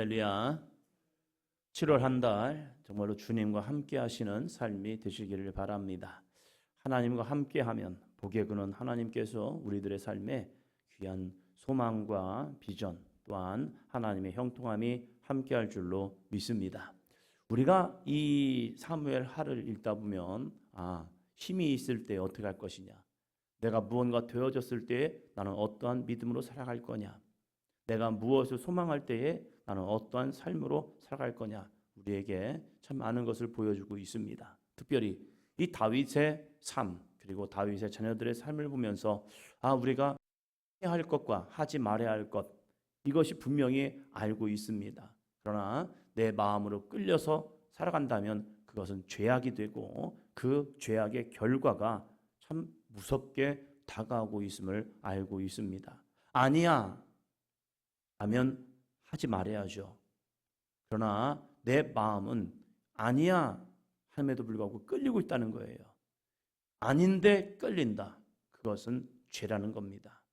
할렐루야. 7월 한 달 정말로 주님과 함께 하시는 삶이 되시기를 바랍니다. 하나님과 함께 하면 복의 근원 하나님께서 우리들의 삶에 귀한 소망과 비전 또한 하나님의 형통함이 함께 할 줄로 믿습니다. 우리가 이 사무엘 하를 읽다 보면 힘이 있을 때 어떻게 할 것이냐, 내가 무언가 되어졌을 때에 나는 어떠한 믿음으로 살아갈 거냐, 내가 무엇을 소망할 때에 나는 어떠한 삶으로 살아갈 거냐, 우리에게 참 많은 것을 보여주고 있습니다. 특별히 이 다윗의 삶 그리고 다윗의 자녀들의 삶을 보면서 우리가 해야 할 것과 하지 말아야 할 것, 이것이 분명히 알고 있습니다. 그러나 내 마음으로 끌려서 살아간다면 그것은 죄악이 되고 그 죄악의 결과가 참 무섭게 다가오고 있음을 알고 있습니다. 아니야 하면 하지 말아야죠. 그러나 내 마음은 아니야 함에도 불구하고 끌리고 있다는 거예요. 아닌데 끌린다. 그것은 죄라는 겁니다.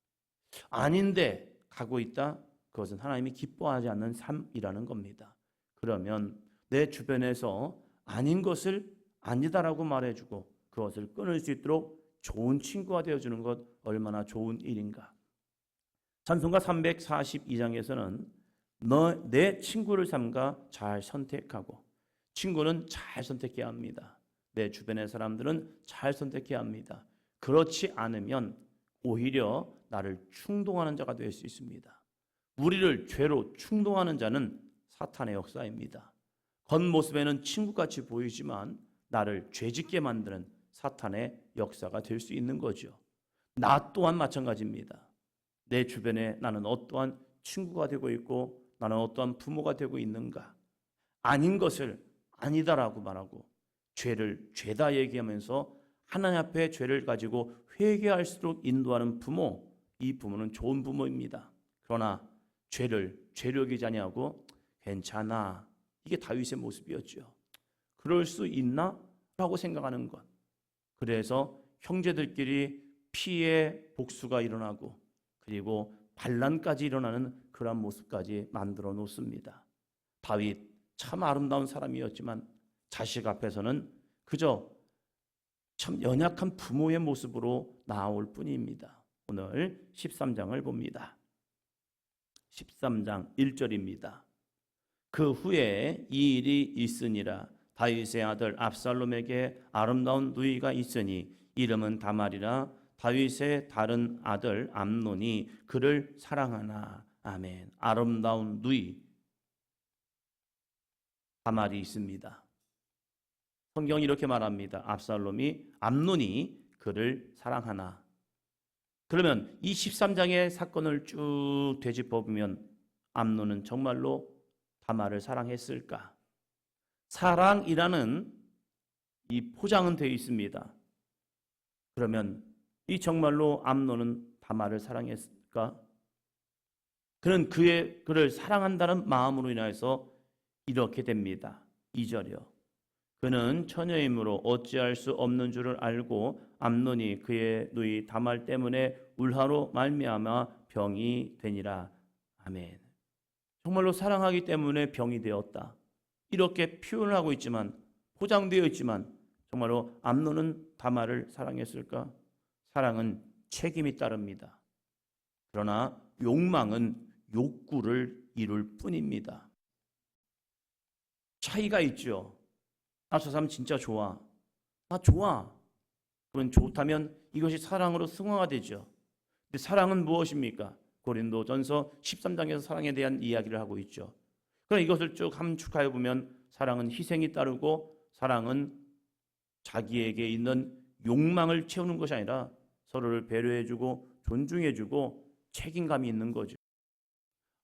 아닌데 가고 있다. 그것은 하나님이 기뻐하지 않는 삶이라는 겁니다. 그러면 내 주변에서 아닌 것을 아니다라고 말해주고 그것을 끊을 수 있도록 좋은 친구가 되어주는 것 얼마나 좋은 일인가. 찬송가 342장에서는 내 친구를 삼가 잘 선택하고, 친구는 잘 선택해야 합니다. 내 주변의 사람들은 잘 선택해야 합니다. 그렇지 않으면 오히려 나를 충동하는 자가 될 수 있습니다. 우리를 죄로 충동하는 자는 사탄의 역사입니다. 겉모습에는 친구같이 보이지만 나를 죄짓게 만드는 사탄의 역사가 될 수 있는 거죠. 나 또한 마찬가지입니다. 내 주변에 나는 어떠한 친구가 되고 있고 나는 어떠한 부모가 되고 있는가, 아닌 것을 아니다라고 말하고 죄를 죄다 얘기하면서 하나님 앞에 죄를 가지고 회개할수록 인도하는 부모, 이 부모는 좋은 부모입니다. 그러나 죄를 죄로 여기지 아니하고 괜찮아, 이게 다윗의 모습이었죠. 그럴 수 있나? 라고 생각하는 것. 그래서 형제들끼리 피해 복수가 일어나고 그리고 반란까지 일어나는 그런 모습까지 만들어 놓습니다. 다윗 참 아름다운 사람이었지만 자식 앞에서는 그저 참 연약한 부모의 모습으로 나올 뿐입니다. 오늘 13장을 봅니다. 13장 1절입니다. 그 후에 이 일이 있으니라. 다윗의 아들 압살롬에게 아름다운 누이가 있으니 이름은 다말이라. 다윗의 다른 아들 암논이 그를 사랑하나. 아멘. 아름다운 누이 다말이 있습니다. 성경이 이렇게 말합니다. 암논이 그를 사랑하나. 그러면 이 13장의 사건을 쭉 되짚어 보면 암논은 정말로 다말을 사랑했을까? 사랑이라는 이 포장은 되어 있습니다. 그러면 이 정말로 암논은 다말을 사랑했을까? 그는 그를 사랑한다는 마음으로 인해서 이렇게 됩니다. 2절이요. 그는 처녀이므로 어찌할 수 없는 줄을 알고 암논이 그의 누이 다말 때문에 울화로 말미암아 병이 되니라. 아멘. 정말로 사랑하기 때문에 병이 되었다. 이렇게 표현을 하고 있지만, 포장되어 있지만 정말로 암논은 다말을 사랑했을까? 사랑은 책임이 따릅니다. 그러나 욕망은 욕구를 이룰 뿐입니다. 차이가 있죠. 저 사람 진짜 좋아. 좋아. 그건 좋다면 이것이 사랑으로 승화가 되죠. 근데 사랑은 무엇입니까? 고린도전서 13장에서 사랑에 대한 이야기를 하고 있죠. 그럼 이것을 쭉 함축하여 보면 사랑은 희생이 따르고 사랑은 자기에게 있는 욕망을 채우는 것이 아니라 서로를 배려해주고 존중해주고 책임감이 있는 거죠.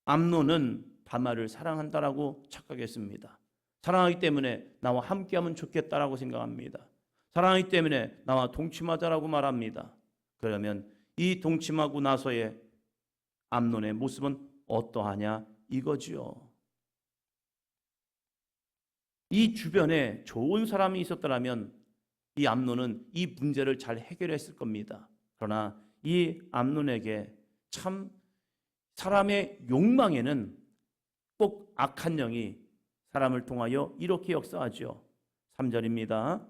암논은 다말을 사랑한다라고 착각했습니다. 사랑하기 때문에 나와 함께하면 좋겠다라고 생각합니다. 사랑하기 때문에 나와 동침하자라고 말합니다. 그러면 이 동침하고 나서의 암논의 모습은 어떠하냐 이거지요. 이 주변에 좋은 사람이 있었더라면 이 암논은 이 문제를 잘 해결했을 겁니다. 그러나 이 암논에게 참 사람의 욕망에는 꼭 악한 영이 사람을 통하여 이렇게 역사하죠. 3절입니다.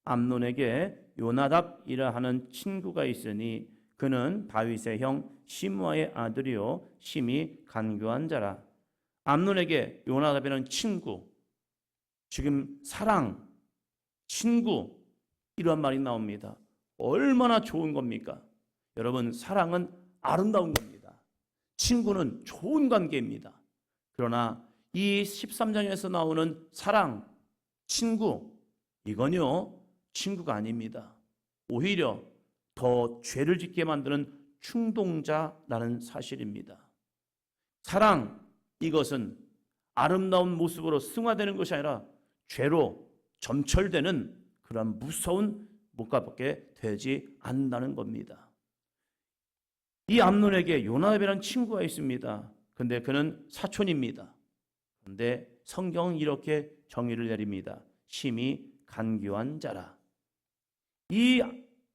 암논에게 요나답이라 하는 친구가 있으니 그는 다윗의 형 시므아의 아들이요 심히 간교한 자라. 암논에게 요나답이라는 친구, 지금 사랑, 친구 이러한 말이 나옵니다. 얼마나 좋은 겁니까? 여러분, 사랑은 아름다운 겁니다. 친구는 좋은 관계입니다. 그러나 이 13장에서 나오는 사랑, 친구, 이건요 친구가 아닙니다. 오히려 더 죄를 짓게 만드는 충동자라는 사실입니다. 사랑, 이것은 아름다운 모습으로 승화되는 것이 아니라 죄로 점철되는 그런 무서운 못가밖에 되지 않는다는 겁니다. 이 암논에게 요나답이라는 친구가 있습니다. 근데 그는 사촌입니다. 그런데 성경은 이렇게 정의를 내립니다. 심히 간교한 자라. 이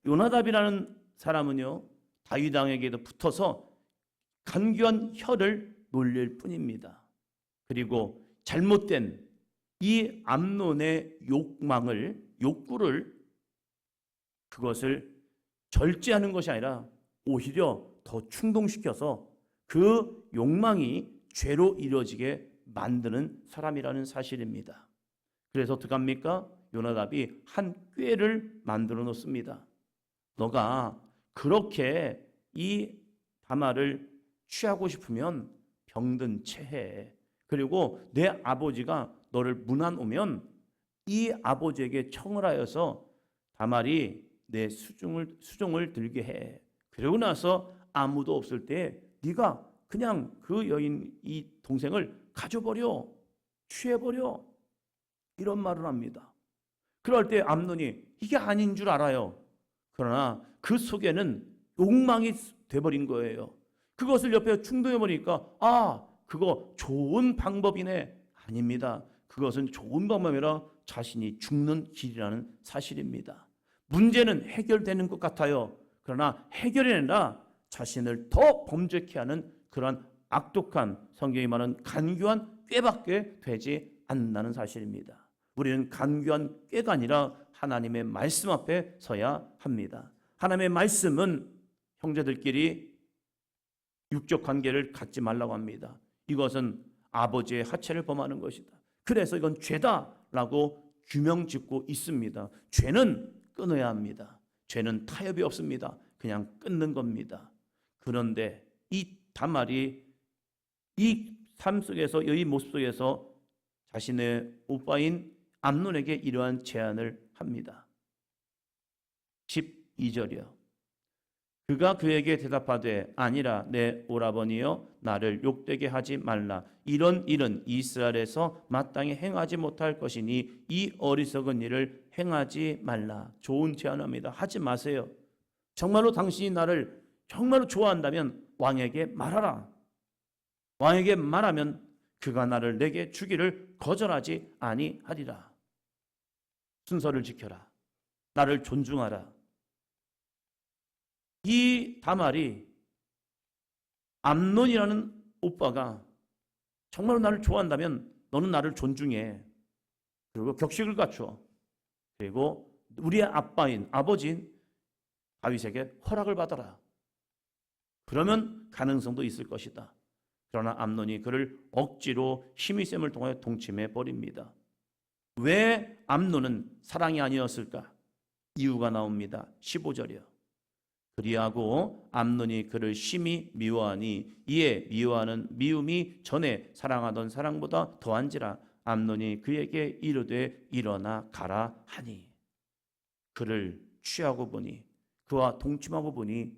요나답이라는 사람은요 다윗 왕에게도 붙어서 간교한 혀를 놀릴 뿐입니다. 그리고 잘못된 이 암논의 욕구를 그것을 절제하는 것이 아니라 오히려 더 충동시켜서 그 욕망이 죄로 이루어지게 만드는 사람이라는 사실입니다. 그래서 어떻게 합니까? 요나답이 한 꾀를 만들어 놓습니다. 너가 그렇게 이 다말을 취하고 싶으면 병든 채 해. 그리고 내 아버지가 너를 문안 오면 이 아버지에게 청을 하여서 다말이 내 수종을 들게 해. 그러고 나서 아무도 없을 때 네가 그냥 그 여인 이 동생을 가져버려, 취해버려, 이런 말을 합니다. 그럴 때 암논이 이게 아닌 줄 알아요. 그러나 그 속에는 욕망이 돼버린 거예요. 그것을 옆에 충동해버리니까 그거 좋은 방법이네. 아닙니다. 그것은 좋은 방법이 아니라 자신이 죽는 길이라는 사실입니다. 문제는 해결되는 것 같아요. 그러나 해결이 아니라 자신을 더 범죄케 하는 그러한 악독한, 성경이 말하는 간교한 꾀밖에 되지 않는다는 사실입니다. 우리는 간교한 꾀가 아니라 하나님의 말씀 앞에 서야 합니다. 하나님의 말씀은 형제들끼리 육적 관계를 갖지 말라고 합니다. 이것은 아버지의 하체를 범하는 것이다. 그래서 이건 죄다라고 규명짓고 있습니다. 죄는 끊어야 합니다. 죄는 타협이 없습니다. 그냥 끊는 겁니다. 그런데 이 다말이 이 삶 속에서, 이 모습 속에서 자신의 오빠인 암논에게 이러한 제안을 합니다. 12절이요. 그가 그에게 대답하되 아니라 내 오라버니여 나를 욕되게 하지 말라. 이런 일은 이스라엘에서 마땅히 행하지 못할 것이니 이 어리석은 일을 행하지 말라. 좋은 제안합니다. 하지 마세요. 정말로 당신이 나를 정말로 좋아한다면 왕에게 말하라. 왕에게 말하면 그가 나를 내게 주기를 거절하지 아니하리라. 순서를 지켜라. 나를 존중하라. 이 다말이 암논이라는 오빠가 정말로 나를 좋아한다면 너는 나를 존중해. 그리고 격식을 갖춰. 그리고 우리의 아버지인 다윗에게 허락을 받아라. 그러면 가능성도 있을 것이다. 그러나 암논이 그를 억지로 힘이셈을 통하여 동침해 버립니다. 왜 암논은 사랑이 아니었을까? 이유가 나옵니다. 15절이요. 그리하고 암논이 그를 심히 미워하니 이에 미워하는 미움이 전에 사랑하던 사랑보다 더한지라. 암논이 그에게 이르되 일어나 가라 하니. 그를 취하고 보니, 그와 동침하고 보니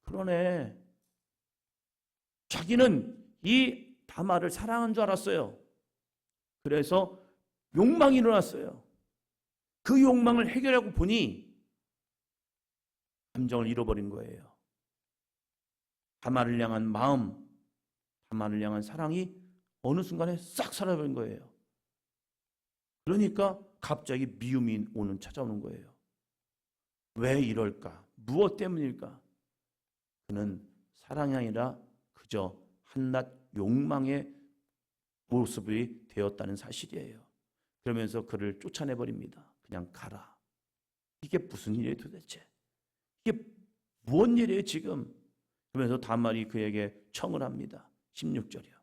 그러네. 자기는 이 다말을 사랑한 줄 알았어요. 그래서 욕망이 일어났어요. 그 욕망을 해결하고 보니 감정을 잃어버린 거예요. 다말을 향한 마음, 다말을 향한 사랑이 어느 순간에 싹 사라져버린 거예요. 그러니까 갑자기 미움이 찾아오는 거예요. 왜 이럴까? 무엇 때문일까? 그는 사랑이 아니라 그저 한낱 욕망의 모습이 되었다는 사실이에요. 그러면서 그를 쫓아내버립니다. 그냥 가라. 이게 무슨 일이에요 도대체? 이게 무슨 일이에요 지금? 그러면서 다말이 그에게 청을 합니다. 16절이요.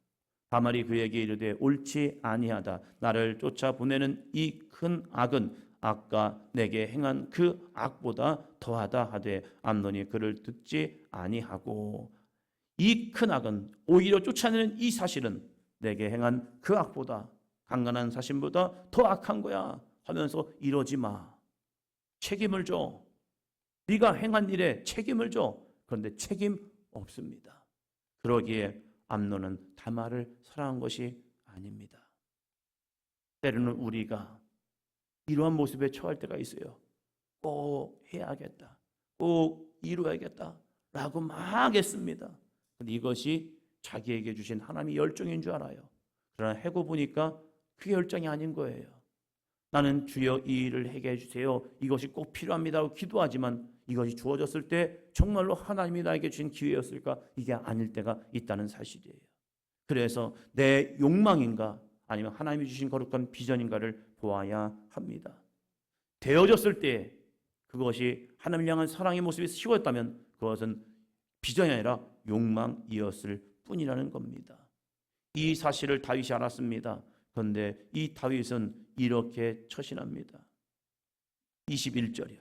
다말이 그에게 이르되 옳지 아니하다. 나를 쫓아보내는 이 큰 악은 아까 내게 행한 그 악보다 더하다 하되 암논이 그를 듣지 아니하고, 이 큰 악은 오히려 쫓아내는 이 사실은 내게 행한 그 악보다, 강간한 사실보다 더 악한 거야 하면서 이러지 마. 책임을 져. 네가 행한 일에 책임을 져. 그런데 책임 없습니다. 그러기에 암논은 다말을 사랑한 것이 아닙니다. 때로는 우리가 이러한 모습에 처할 때가 있어요. 꼭 해야겠다. 꼭 이루어야겠다. 라고 막 했습니다. 그런데 이것이 자기에게 주신 하나님의 열정인 줄 알아요. 그러나 해고 보니까 그게 열정이 아닌 거예요. 나는 주여 이 일을 하게 해주세요. 이것이 꼭 필요합니다 하고 기도하지만 이것이 주어졌을 때 정말로 하나님이 나에게 주신 기회였을까? 이게 아닐 때가 있다는 사실이에요. 그래서 내 욕망인가 아니면 하나님이 주신 거룩한 비전인가를 보아야 합니다. 되어졌을 때 그것이 하나님을 향한 사랑의 모습이 식어졌다면 그것은 비전이 아니라 욕망이었을 뿐이라는 겁니다. 이 사실을 다윗이 알았습니다. 그런데 이 다윗은 이렇게 처신합니다. 21절이요.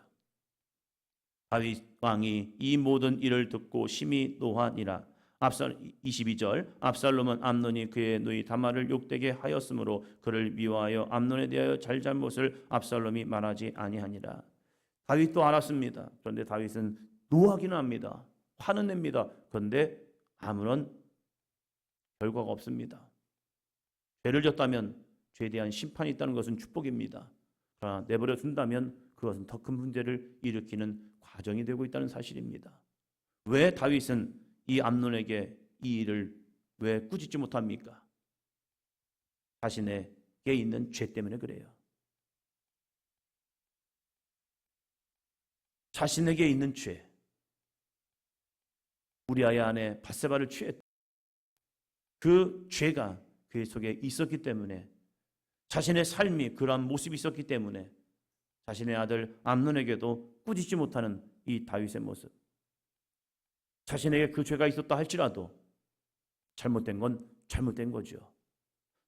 다윗 왕이 이 모든 일을 듣고 심히 노하니라. 22절 압살롬은 암논이 그의 누이 다말을 욕되게 하였으므로 그를 미워하여 암논에 대하여 잘잘못을 압살롬이 말하지 아니하니라. 다윗도 알았습니다. 그런데 다윗은 노하기는 합니다. 화는 냅니다. 그런데 아무런 결과가 없습니다. 죄를 졌다면 죄에 대한 심판이 있다는 것은 축복입니다. 그러나 내버려 둔다면 그것은 더 큰 문제를 일으키는 과정이 되고 있다는 사실입니다. 왜 다윗은 이 암논에게 이 일을 왜 꾸짖지 못합니까? 자신에게 있는 죄 때문에 그래요. 자신에게 있는 죄. 우리아의 아내 밧세바를 취했다. 그 죄가 그 속에 있었기 때문에, 자신의 삶이 그러한 모습이 있었기 때문에 자신의 아들 암논에게도 꾸짖지 못하는 이 다윗의 모습. 자신에게 그 죄가 있었다 할지라도 잘못된 건 잘못된 거죠.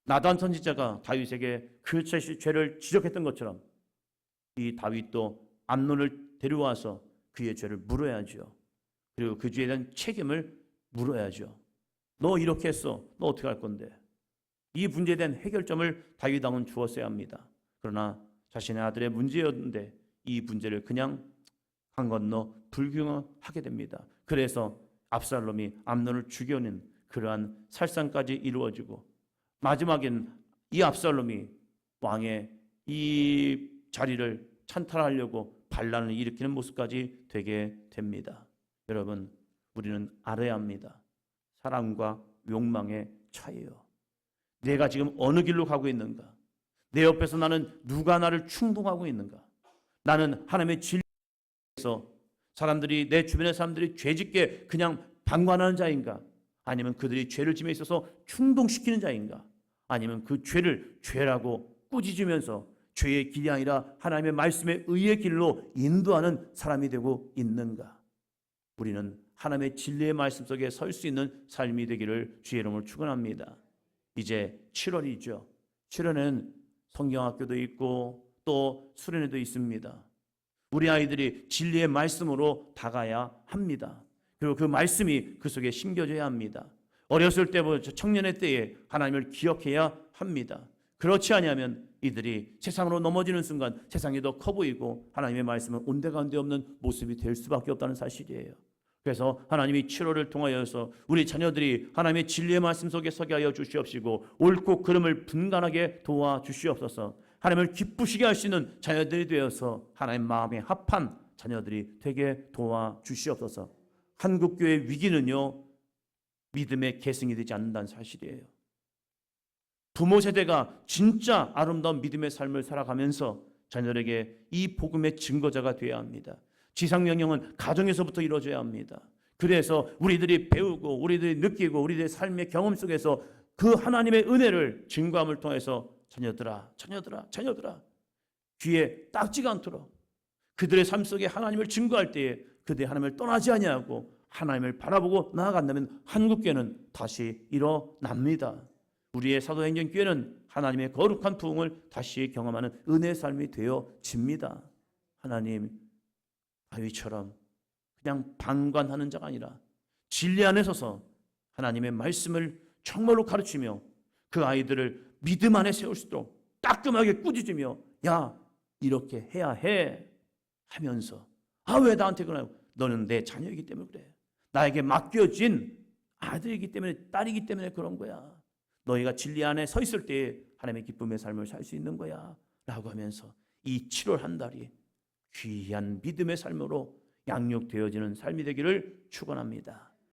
나단 선지자가 다윗에게 그 죄를 지적했던 것처럼 이 다윗도 암논을 데려와서 그의 죄를 물어야죠. 그리고 그 죄에 대한 책임을 물어야죠. 너 이렇게 했어. 너 어떻게 할 건데? 이 문제에 대한 해결점을 다윗 왕은 주었어야 합니다. 그러나 자신의 아들의 문제였는데 이 문제를 그냥 한 건너 불균형하게 됩니다. 그래서 압살롬이 암논을 죽여는 그러한 살상까지 이루어지고, 마지막엔 이 압살롬이 왕의 이 자리를 찬탈하려고 반란을 일으키는 모습까지 되게 됩니다. 여러분, 우리는 알아야 합니다. 사랑과 욕망의 차이예요. 내가 지금 어느 길로 가고 있는가? 내 옆에서 나는 누가 나를 충동하고 있는가? 나는 하나님의 진리에서 사람들이, 내 주변의 사람들이 죄짓게 그냥 방관하는 자인가? 아니면 그들이 죄를 짐에 있어서 충동시키는 자인가? 아니면 그 죄를 죄라고 꾸짖으면서 죄의 길이 아니라 하나님의 말씀의 의의 길로 인도하는 사람이 되고 있는가? 우리는 하나님의 진리의 말씀 속에 설 수 있는 삶이 되기를 주의 이름으로 축원합니다. 이제 7월이죠. 7월에는 성경학교도 있고 또 수련회도 있습니다. 우리 아이들이 진리의 말씀으로 다가야 합니다. 그리고 그 말씀이 그 속에 심겨져야 합니다. 어렸을 때부터 청년의 때에 하나님을 기억해야 합니다. 그렇지 않으면 이들이 세상으로 넘어지는 순간 세상이 더 커 보이고 하나님의 말씀은 온데간데 없는 모습이 될 수밖에 없다는 사실이에요. 그래서 하나님이 7월을 통하여서 우리 자녀들이 하나님의 진리의 말씀 속에 서게 하여 주시옵시고 옳고 그름을 분간하게 도와주시옵소서. 하나님을 기쁘시게 할 수 있는 자녀들이 되어서 하나님 마음에 합한 자녀들이 되게 도와주시옵소서. 한국교회의 위기는요, 믿음의 계승이 되지 않는다는 사실이에요. 부모 세대가 진짜 아름다운 믿음의 삶을 살아가면서 자녀에게 이 복음의 증거자가 되어야 합니다. 지상명령은 가정에서부터 이루어져야 합니다. 그래서 우리들이 배우고 우리들이 느끼고 우리들의 삶의 경험 속에서 그 하나님의 은혜를 증거함을 통해서 자녀들아 귀에 딱지가 않도록 그들의 삶 속에 하나님을 증거할 때에 그들이 하나님을 떠나지 아니하고 하나님을 바라보고 나아간다면 한국교회는 다시 일어납니다. 우리의 사도행전교회는 하나님의 거룩한 부흥을 다시 경험하는 은혜의 삶이 되어집니다. 하나님, 다윗처럼 그냥 방관하는 자가 아니라 진리 안에 서서 하나님의 말씀을 정말로 가르치며 그 아이들을 믿음 안에 세울 수 있도록 따끔하게 꾸짖으며 야, 이렇게 해야 해 하면서 왜 나한테 그러냐고. 너는 내 자녀이기 때문에 그래. 나에게 맡겨진 아들이기 때문에, 딸이기 때문에 그런 거야. 너희가 진리 안에 서 있을 때 하나님의 기쁨의 삶을 살 수 있는 거야 라고 하면서 이 7월 한 달이 귀한 믿음의 삶으로 양육되어지는 삶이 되기를 축원합니다.